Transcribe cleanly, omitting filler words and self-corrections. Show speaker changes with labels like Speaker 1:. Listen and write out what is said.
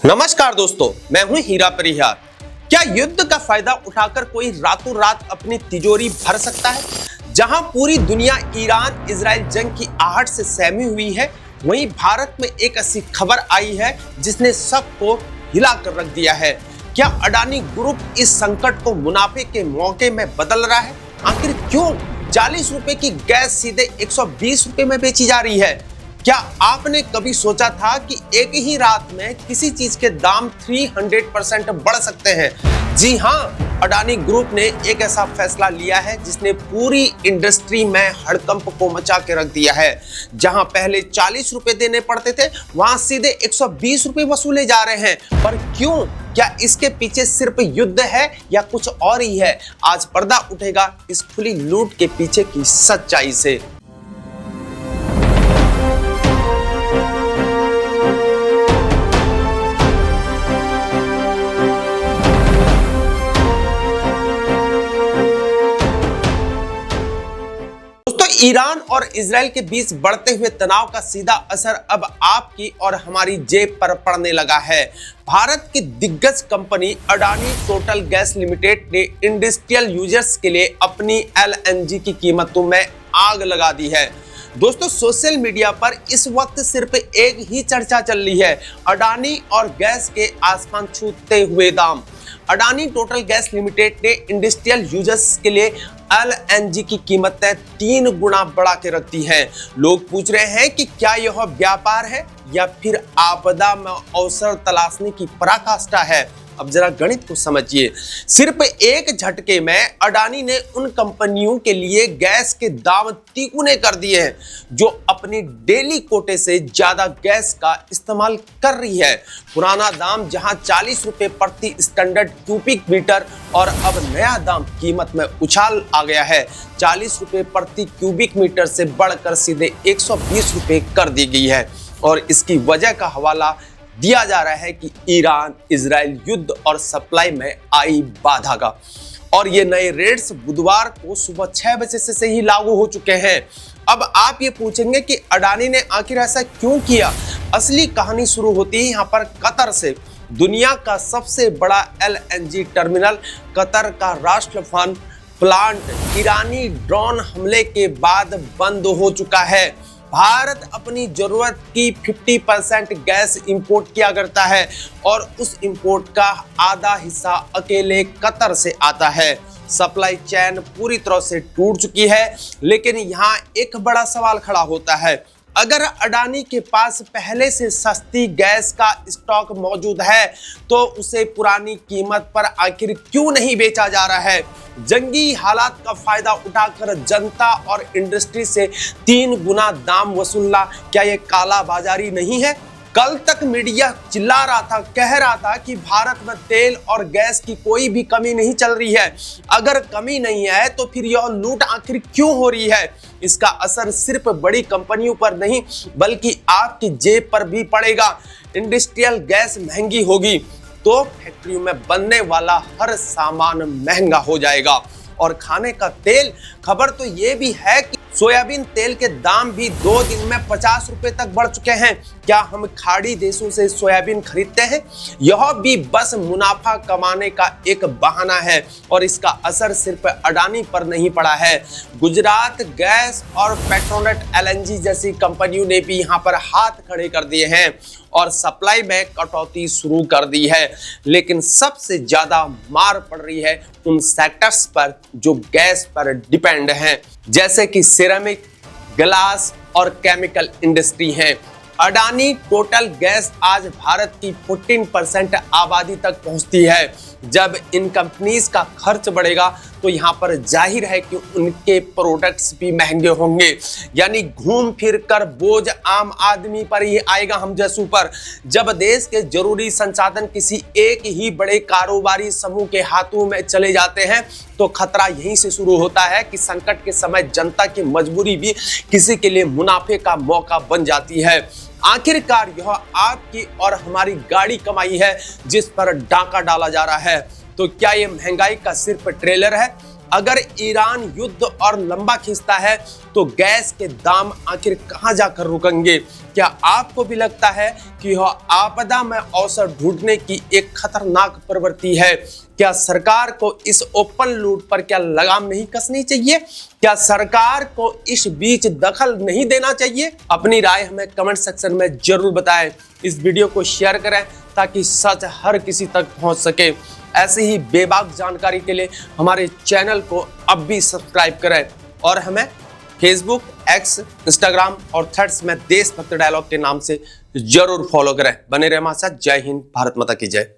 Speaker 1: नमस्कार दोस्तों, मैं हूं हीरा परिहार। क्या युद्ध का फायदा उठाकर कोई रातों रात अपनी तिजोरी भर सकता है? जहां पूरी दुनिया ईरान इजराइल जंग की आहट से सहमी हुई है, वहीं भारत में एक ऐसी खबर आई है जिसने सबको हिलाकर रख दिया है। क्या अडानी ग्रुप इस संकट को मुनाफे के मौके में बदल रहा है? आखिर क्यों 40 रुपए की गैस सीधे 120 रुपए में बेची जा रही है? क्या आपने कभी सोचा था कि एक ही रात में किसी चीज के दाम 300% बढ़ सकते हैं? जी हाँ, अडानी ग्रुप ने एक ऐसा फैसला लिया है जिसने पूरी इंडस्ट्री में हड़कंप को मचा के रख दिया है। जहां पहले 40 रुपए देने पड़ते थे, वहां सीधे 120 रुपए वसूले जा रहे हैं। पर क्यों? क्या इसके पीछे सिर्फ युद्ध है या कुछ और ही है? आज पर्दा उठेगा इस खुली लूट के पीछे की सच्चाई से। ईरान और इजराइल के बीच बढ़ते हुए तनाव का सीधा असर अब आपकी और हमारी जेब पर पड़ने लगा है। भारत की दिग्गज company Adani total gas limited ने इंडस्ट्रियल यूजर्स के लिए अपनी एलएनजी की कीमतों में आग लगा दी है। दोस्तों, सोशल मीडिया पर इस वक्त सिर्फ एक ही चर्चा चल रही है, अडानी और गैस के आसमान छूते हुए दाम। अडानी टोटल गैस लिमिटेड ने इंडस्ट्रियल यूजर्स के लिए एलएनजी की कीमतें 3 गुना बढ़ा के रख दी हैं। लोग पूछ रहे हैं कि क्या यह व्यापार है या फिर आपदा में अवसर तलाशने की पराकाष्ठा है। अब जरा गणित को समझिए। सिर्फ एक झटके में अडानी ने उन कंपनियों के लिए गैस के दाम तिगुने कर दिए हैं जो अपनी डेली कोटे से ज्यादा गैस का इस्तेमाल कर रही है। पुराना दाम जहां 40 रुपए प्रति स्टैंडर्ड क्यूबिक मीटर और अब नया दाम कीमत में उछाल आ गया है। 40 रुपए प्रति क्यूबिक मीटर से बढ़कर सीधे 120 रुपए कर दी गई है। और इसकी वजह का हवाला दिया जा रहा है कि ईरान इजराइल युद्ध और सप्लाई में आई बाधा का। और ये नए रेट्स बुधवार को सुबह 6 बजे से ही लागू हो चुके हैं। अब आप ये पूछेंगे कि अडानी ने आखिर ऐसा क्यों किया? असली कहानी शुरू होती है यहाँ पर कतर से। दुनिया का सबसे बड़ा एलएनजी टर्मिनल, कतर का राष्ट्रफन प्लांट ईरानी ड्रोन हमले के बाद बंद हो चुका है। भारत अपनी जरूरत की 50% गैस इंपोर्ट किया करता है और उस इंपोर्ट का आधा हिस्सा अकेले कतर से आता है। सप्लाई चेन पूरी तरह से टूट चुकी है। लेकिन यहाँ एक बड़ा सवाल खड़ा होता है, अगर अडानी के पास पहले से सस्ती गैस का स्टॉक मौजूद है तो उसे पुरानी कीमत पर आखिर क्यों नहीं बेचा जा रहा है? जंगी हालात का फायदा उठाकर जनता और इंडस्ट्री से 3 गुना दाम वसूलना, क्या ये काला बाजारी नहीं है? कल तक मीडिया चिल्ला रहा था, कह रहा था कि भारत में तेल और गैस की कोई भी कमी नहीं चल रही है। अगर कमी नहीं है तो फिर यह लूट आखिर क्यों हो रही है? इसका असर सिर्फ बड़ी कंपनियों पर नहीं बल्कि आपकी जेब पर भी पड़ेगा। इंडस्ट्रियल गैस महंगी होगी तो फैक्ट्रियों में बनने वाला हर सामान महंगा हो जाएगा। और खाने का तेल, खबर तो ये भी है कि सोयाबीन तेल के दाम भी 2 दिन में 50 रुपए तक बढ़ चुके हैं। क्या हम खाड़ी देशों से सोयाबीन खरीदते हैं? यह भी बस मुनाफा कमाने का एक बहाना है और इसका असर सिर्फ अडानी पर नहीं पड़ा है। गुजरात गैस और पेट्रोनेट एलएनजी जैसी कंपनियों ने भी यहाँ पर हाथ खड़े कर दिए हैं और सप्लाई में कटौती शुरू कर दी है। लेकिन सबसे ज्यादा मार पड़ रही है उन सेक्टर्स पर जो गैस पर डिपेंड हैं, जैसे कि सिरेमिक, ग्लास और केमिकल इंडस्ट्री हैं। अडानी टोटल गैस आज भारत की 14% आबादी तक पहुंचती है। जब इन कंपनीज का खर्च बढ़ेगा तो यहाँ पर जाहिर है कि उनके प्रोडक्ट्स भी महंगे होंगे। यानी घूम फिर कर बोझ आम आदमी पर ही आएगा, हम जैसों पर। जब देश के जरूरी संसाधन किसी एक ही बड़े कारोबारी समूह के हाथों में चले जाते हैं तो खतरा यहीं से शुरू होता है कि संकट के समय जनता की मजबूरी भी किसी के लिए मुनाफे का मौका बन जाती है। आखिरकार यह आपकी और हमारी गाड़ी कमाई है जिस पर डाका डाला जा रहा है। तो क्या ये महंगाई का सिर्फ ट्रेलर है अगर ईरान युद्ध और लंबा खींचता है तो गैस के दाम आखिर कहां जाकर रुकेंगे? क्या आपको भी लगता है कि यह आपदा में अवसर ढूंढने की एक खतरनाक प्रवृत्ति है? क्या सरकार को इस ओपन लूट पर क्या लगाम नहीं कसनी चाहिए? क्या सरकार को इस बीच दखल नहीं देना चाहिए? अपनी राय हमें कमेंट सेक्शन में जरूर बताएं। इस वीडियो को शेयर करें ताकि सच हर किसी तक पहुंच सके। ऐसे ही बेबाक जानकारी के लिए हमारे चैनल को अब भी सब्सक्राइब करें और हमें फेसबुक, एक्स, इंस्टाग्राम और थ्रेड्स में देशभक्त डायलॉग के नाम से जरूर फॉलो करें। बने रहे हमारे साथ। जय हिंद, भारत माता की जय।